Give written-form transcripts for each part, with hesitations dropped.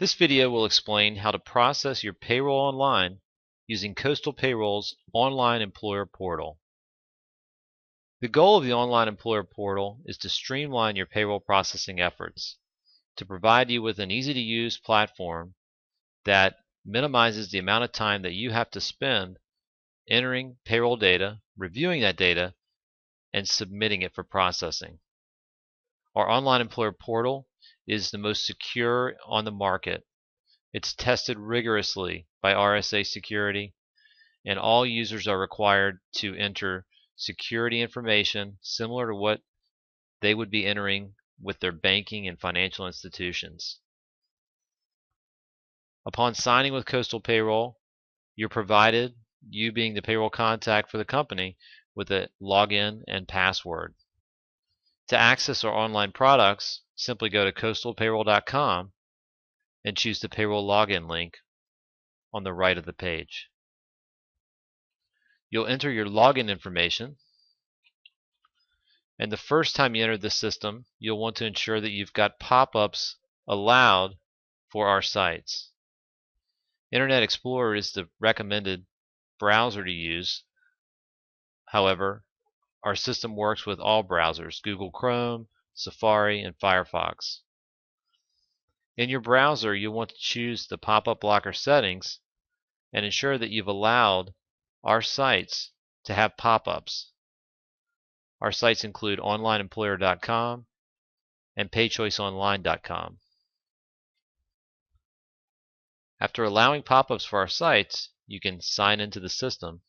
This video will explain how to process your payroll online using Coastal Payroll's online employer portal. The goal of the online employer portal is to streamline your payroll processing efforts, to provide you with an easy-to-use platform that minimizes the amount of time that you have to spend entering payroll data, reviewing that data, and submitting it for processing. Our online employer portal is the most secure on the market. It's tested rigorously by RSA Security, and all users are required to enter security information similar to what they would be entering with their banking and financial institutions. Upon signing with Coastal Payroll, you're provided, you being the payroll contact for the company, with a login and password. To access our online products, simply go to coastalpayroll.com and choose the payroll login link on the right of the page. You'll enter your login information, and the first time you enter the system, you'll want to ensure that you've got pop-ups allowed for our sites. Internet Explorer is the recommended browser to use. However, our system works with all browsers: Google Chrome, Safari, and Firefox. In your browser, you'll want to choose the pop-up blocker settings and ensure that you've allowed our sites to have pop-ups. Our sites include onlineemployer.com and paychoiceonline.com. After allowing pop-ups for our sites, you can sign into the system,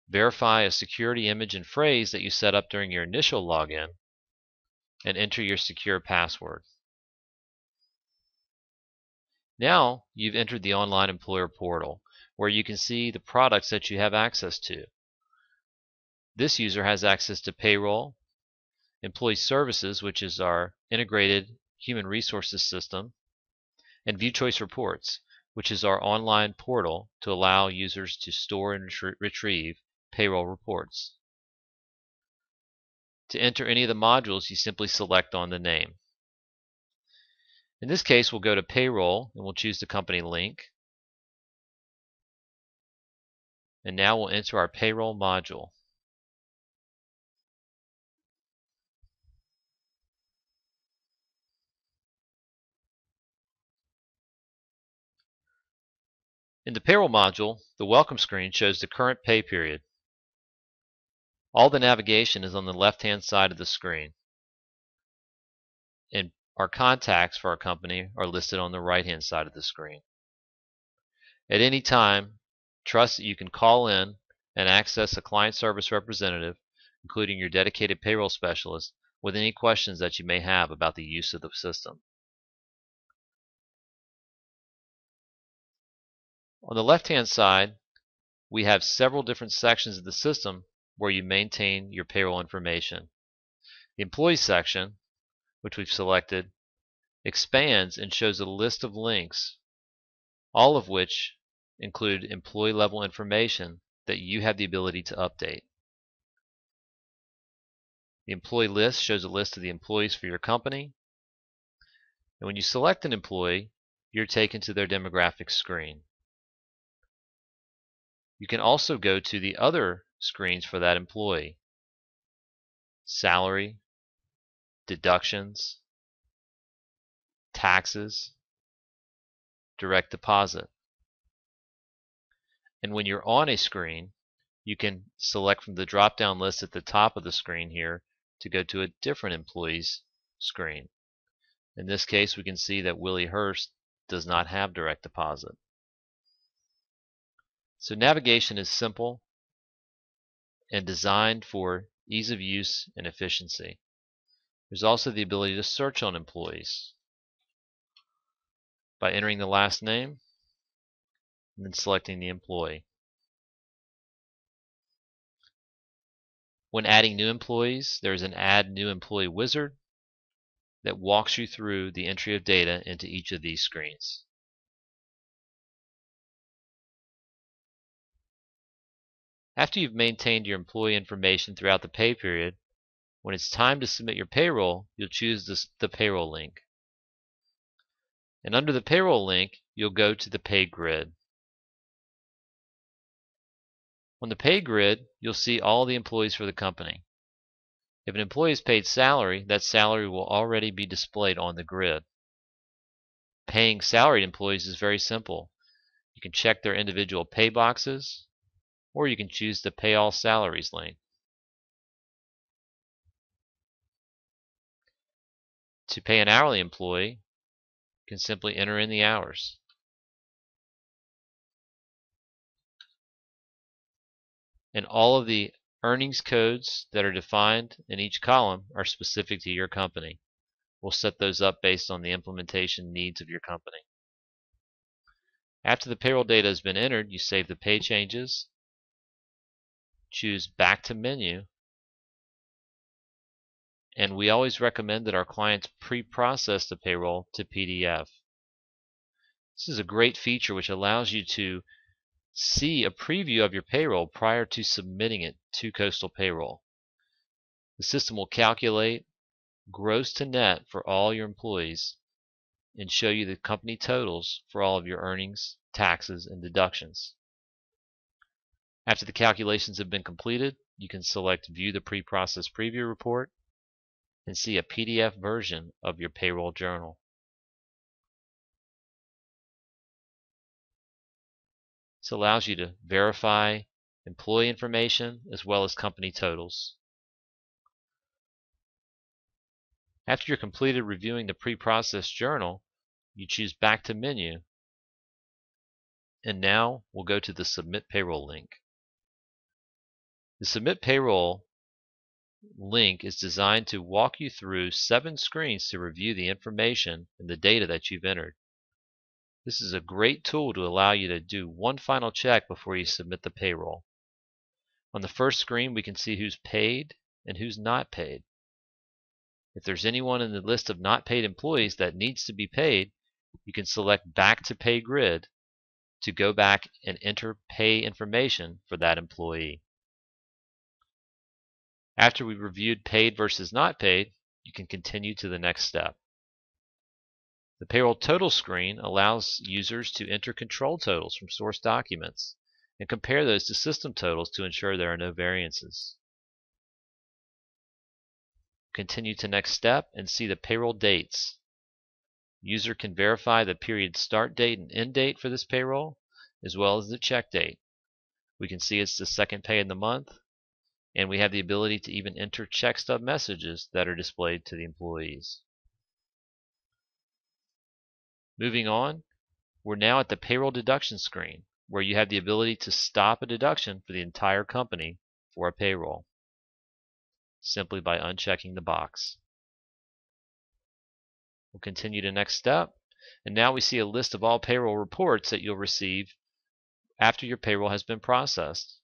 verify a security image and phrase that you set up during your initial login, and enter your secure password. Now you've entered the online employer portal, where you can see the products that you have access to. This user has access to Payroll, Employee Services, which is our integrated human resources system, and View Choice Reports, which is our online portal to allow users to store and retrieve payroll reports. To enter any of the modules, you simply select on the name. In this case, we'll go to Payroll and we'll choose the company link. And now we'll enter our payroll module. In the payroll module, the welcome screen shows the current pay period. All the navigation is on the left-hand side of the screen, and our contacts for our company are listed on the right-hand side of the screen. At any time, trust that you can call in and access a client service representative, including your dedicated payroll specialist, with any questions that you may have about the use of the system. On the left-hand side, we have several different sections of the system where you maintain your payroll information. The employee section, which we've selected, expands and shows a list of links, all of which include employee level information that you have the ability to update. The employee list shows a list of the employees for your company, and when you select an employee, you're taken to their demographics screen. You can also go to the other screens for that employee: salary, deductions, taxes, direct deposit. And when you're on a screen, you can select from the drop-down list at the top of the screen here to go to a different employee's screen. In this case, we can see that Willie Hurst does not have direct deposit. So navigation is simple and designed for ease of use and efficiency. There's also the ability to search on employees by entering the last name and then selecting the employee. When adding new employees, there's an Add New Employee wizard that walks you through the entry of data into each of these screens. After you've maintained your employee information throughout the pay period, when it's time to submit your payroll, you'll choose the payroll link. And under the payroll link, you'll go to the pay grid. On the pay grid, you'll see all the employees for the company. If an employee is paid salary, that salary will already be displayed on the grid. Paying salaried employees is very simple. You can check their individual pay boxes, or you can choose the Pay All Salaries link. To pay an hourly employee, you can simply enter in the hours. And all of the earnings codes that are defined in each column are specific to your company. We'll set those up based on the implementation needs of your company. After the payroll data has been entered, you save the pay changes, choose Back to Menu, and we always recommend that our clients pre-process the payroll to PDF. This is a great feature which allows you to see a preview of your payroll prior to submitting it to Coastal Payroll. The system will calculate gross to net for all your employees and show you the company totals for all of your earnings, taxes, and deductions. After the calculations have been completed, you can select View the Pre-Processed Preview Report and see a PDF version of your payroll journal. This allows you to verify employee information as well as company totals. After you're completed reviewing the pre-processed journal, you choose Back to Menu, and now we'll go to the Submit Payroll link. The Submit Payroll link is designed to walk you through 7 screens to review the information and the data that you've entered. This is a great tool to allow you to do one final check before you submit the payroll. On the first screen, we can see who's paid and who's not paid. If there's anyone in the list of not paid employees that needs to be paid, you can select Back to Pay Grid to go back and enter pay information for that employee. After we've reviewed paid versus not paid, you can continue to the next step. The payroll total screen allows users to enter control totals from source documents and compare those to system totals to ensure there are no variances. Continue to next step and see the payroll dates. User can verify the period start date and end date for this payroll, as well as the check date. We can see it's the second pay in the month, and we have the ability to even enter check stub messages that are displayed to the employees. Moving on, we're now at the payroll deduction screen, where you have the ability to stop a deduction for the entire company for a payroll, simply by unchecking the box. We'll continue to next step, and now we see a list of all payroll reports that you'll receive after your payroll has been processed.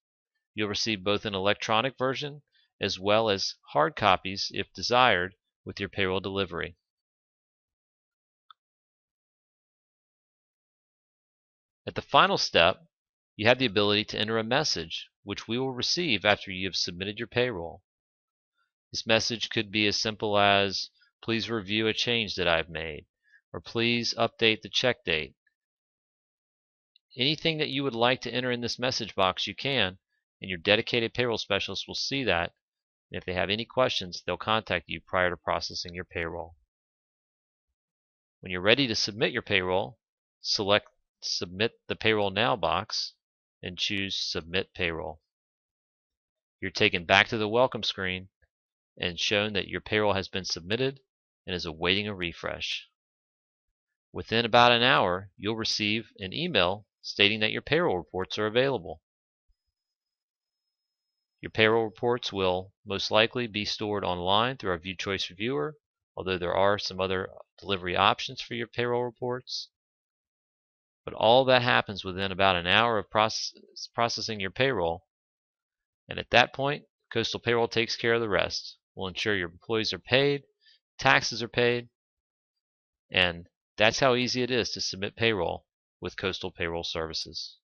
You'll receive both an electronic version as well as hard copies if desired with your payroll delivery. At the final step, you have the ability to enter a message which we will receive after you have submitted your payroll. This message could be as simple as, please review a change that I've made, or please update the check date. Anything that you would like to enter in this message box, you can, and your dedicated payroll specialist will see that, and if they have any questions, they'll contact you prior to processing your payroll. When you're ready to submit your payroll, select Submit the Payroll Now box and choose Submit Payroll. You're taken back to the welcome screen and shown that your payroll has been submitted and is awaiting a refresh. Within about an hour, you'll receive an email stating that your payroll reports are available. Your payroll reports will most likely be stored online through our View Choice Reviewer, although there are some other delivery options for your payroll reports. But all that happens within about an hour of processing your payroll, and at that point, Coastal Payroll takes care of the rest. We'll ensure your employees are paid, taxes are paid, and that's how easy it is to submit payroll with Coastal Payroll Services.